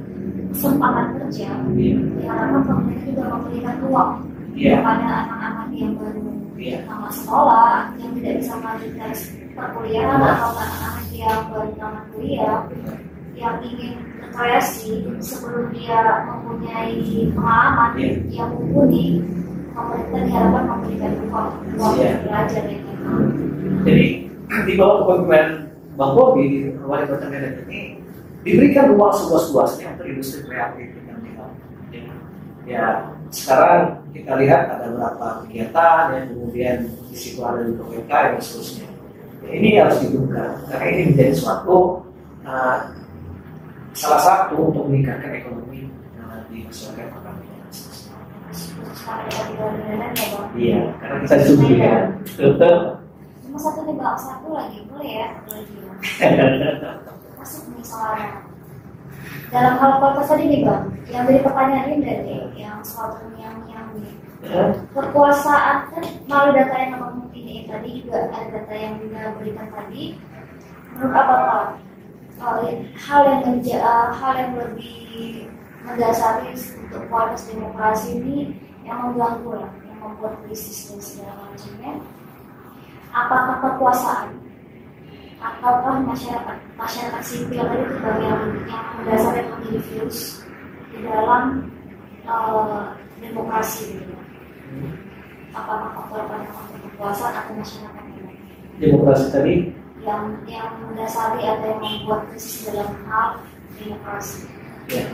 kesempatan kerja, diharapkan pemerintah juga memberikan ruang kepada anak-anak yang baru tamat sekolah, yang tidak bisa melanjutkan perkuliahan atau anak-anak yang baru tamat kuliah, yang ingin berkreasi sebelum dia mempunyai pengalaman yang mumpuni, pemerintah diharapkan memberikan ruang belajar ya. Jadi di bawah kepemimpinan Bang Bobi, Wali Kota Medan ini diberikan ruang seluas-luasnya untuk industri kreatif. Ya, sekarang kita lihat ada beberapa kegiatan yang kemudian di situ ada juga UMKM dan seterusnya. Ya, ini harus didukung karena ini menjadi suatu salah satu untuk meningkatkan ekonomi di masyarakat Kota Medan. Iya, karena kita setuju ya. Cuma satu nih Bang, satu lagi boleh ya? Masuk misalnya dalam hal apa tadi nih Bang, yang dari pertanyaan ini dari yang soal yang perkuasaan kan melalui data yang Abang ini tadi juga ada data yang juga berikan tadi. Menurut Abang hal yang lebih mendasari untuk kualitas demokrasi ini yang mengganggu lah, yang membuat krisis dan segala macamnya. Apakah kekuasaan ataukah masyarakat sipil itu yang mendasari menjadi virus di dalam demokrasi gitu. Apakah faktor kekuasaan atau masyarakat ini? Demokrasi tadi yang mendasari atau yang membuat krisis dalam hal demokrasi. Ya.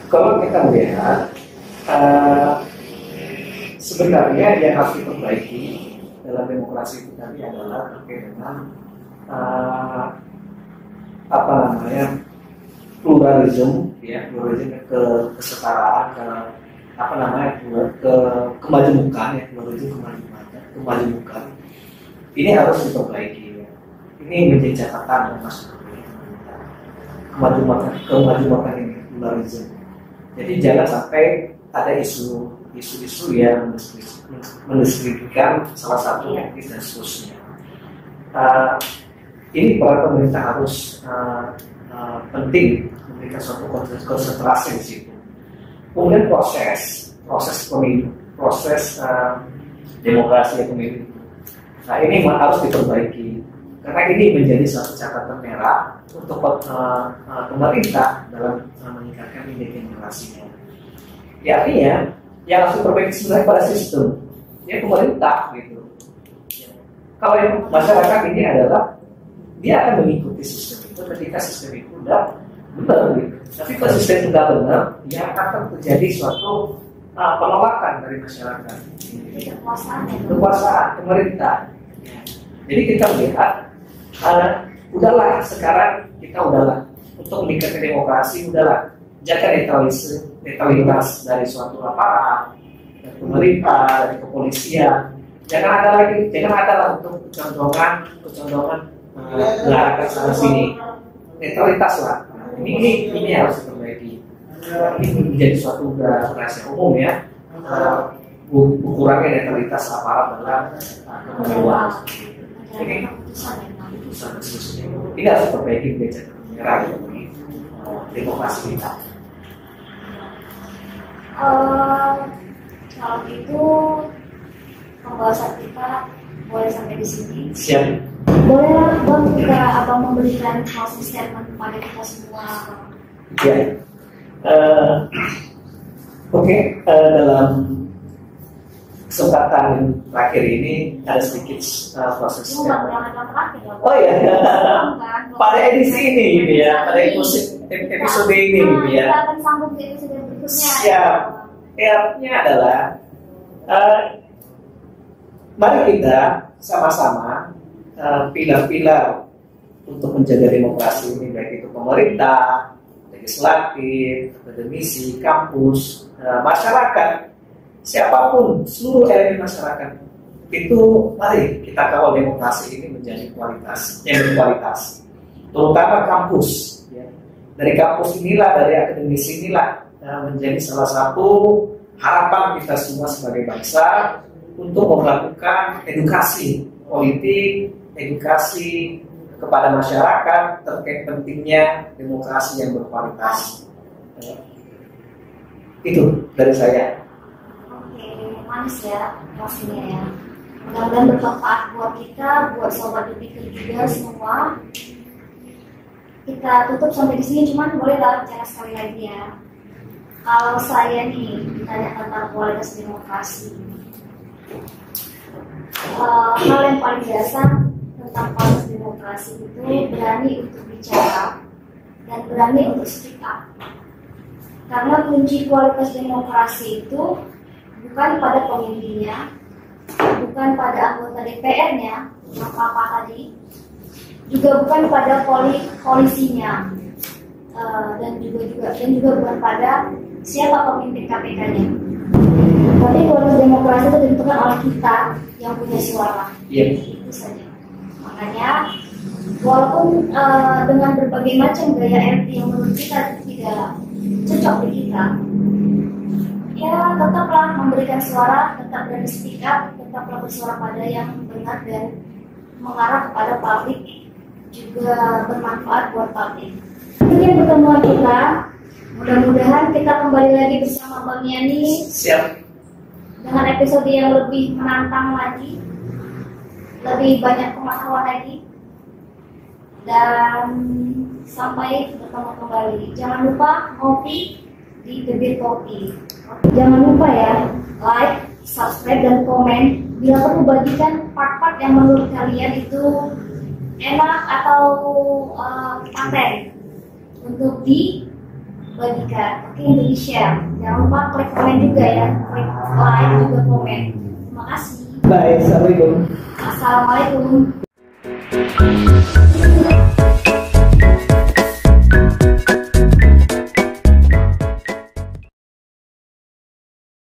Kalau kita melihat sebenarnya yang harus diperbaiki dalam demokrasi itu tadi adalah terkait dengan pluralisme, kesetaraan, kemajemukan, kemajemukan. Ini harus diperbaiki. Ya. Ini menjadi catatan yang masuk kemajemukan ini, pluralisme. Jadi jangan sampai ada isu yang mendiskreditkan salah satu etnis dan seterusnya. Ini para pemerintah harus penting memberikan suatu konsentrasi di situ. Kemudian proses pemilu, proses demokrasi pemilu. Nah ini harus diperbaiki karena ini menjadi satu catatan merah untuk pemerintah dalam meningkatkan indeks demokrasinya. Ya artinya yang harus diperbaiki sebenarnya pada sistem, ya pemerintah gitu. Kalau yang masyarakat ini adalah dia akan mengikuti sistem itu ketika sistem itu udah benar gitu. Tapi kalau sistem sudah benar, ya akan terjadi suatu penolakan dari masyarakat. Kekuasaan pemerintah. Jadi kita melihat, udahlah sekarang kita udahlah untuk meningkatkan demokrasi, udahlah jaga netralitas dari suatu aparat, dari pemerintah, dari kepolisian. Jangan ada lah untuk kecondongan mengarahkan sana sini. Netralitas lah. Ini harus diperbaiki. Ini menjadi suatu rahasia umum ya. Kurangnya netralitas aparat dalam pemilihan. Ini keputusan khususnya. Ini harus diperbaiki menjadi merah bagi demokrasi kita. Kalau itu pembahasan kita boleh sampai di sini. Siap. Bolehlah Bang jika Abang memberikan closing statement kepada kita semua. Ya. Oke, dalam kesempatan terakhir ini ada sedikit proses. Oh ya, pada edisi ini gitu ya, pada episode ini gitu ya. Kita akan sambung ke episode berikutnya. Siap. Artinya adalah mari kita sama-sama pilar-pilar untuk menjaga demokrasi ini, baik itu pemerintah, legislatif, akademisi, kampus, masyarakat, siapapun, seluruh elemen masyarakat itu mari kita kawal demokrasi ini menjadi yang berkualitas, terutama kampus. Ya. Dari kampus inilah, dari akademisi inilah menjadi salah satu harapan kita semua sebagai bangsa untuk melakukan edukasi politik, edukasi kepada masyarakat terkait pentingnya demokrasi yang berkualitas. Itu dari saya. Oke, manis ya pastinya ya. Mudah-mudahan bermanfaat buat kita, buat sobat berpikir juga semua. Kita tutup sampai di sini, cuman bolehlah bicara sekali lagi ya. Kalau saya nih ditanya tentang kualitas demokrasi, hal yang paling dasar tentang kualitas demokrasi itu berani untuk bicara dan berani untuk speak up. Karena kunci kualitas demokrasi itu bukan pada pemimpinnya, bukan pada anggota DPR-nya, apa tadi, juga bukan pada polisinya, dan juga bukan pada siapa pemimpin KPK-nya. Tapi kualitas demokrasi itu ditentukan oleh kita yang punya suara. Itu saja. Makanya walaupun dengan berbagai macam gaya RT yang menurut kita tidak cocok di kita, ya tetaplah memberikan suara, tetap berani speak up, tetaplah bersuara pada yang benar dan mengarah kepada publik, juga bermanfaat buat publik. Mungkin pertemuan kita, mudah-mudahan kita kembali lagi bersama Bang Yani. Siap. Dengan episode yang lebih menantang lagi, lebih banyak pengetahuan lagi, dan sampai bertemu kembali. Jangan lupa ngopi di Bibir Kopi. Jangan lupa ya, like, subscribe, dan komen. Bila perlu bagikan part-part yang menurut kalian itu enak atau konten untuk dibagikan. Oke, untuk di-share. Jangan lupa klik komen juga ya, klik like juga komen. Terima kasih. Baik, assalamualaikum. Assalamualaikum.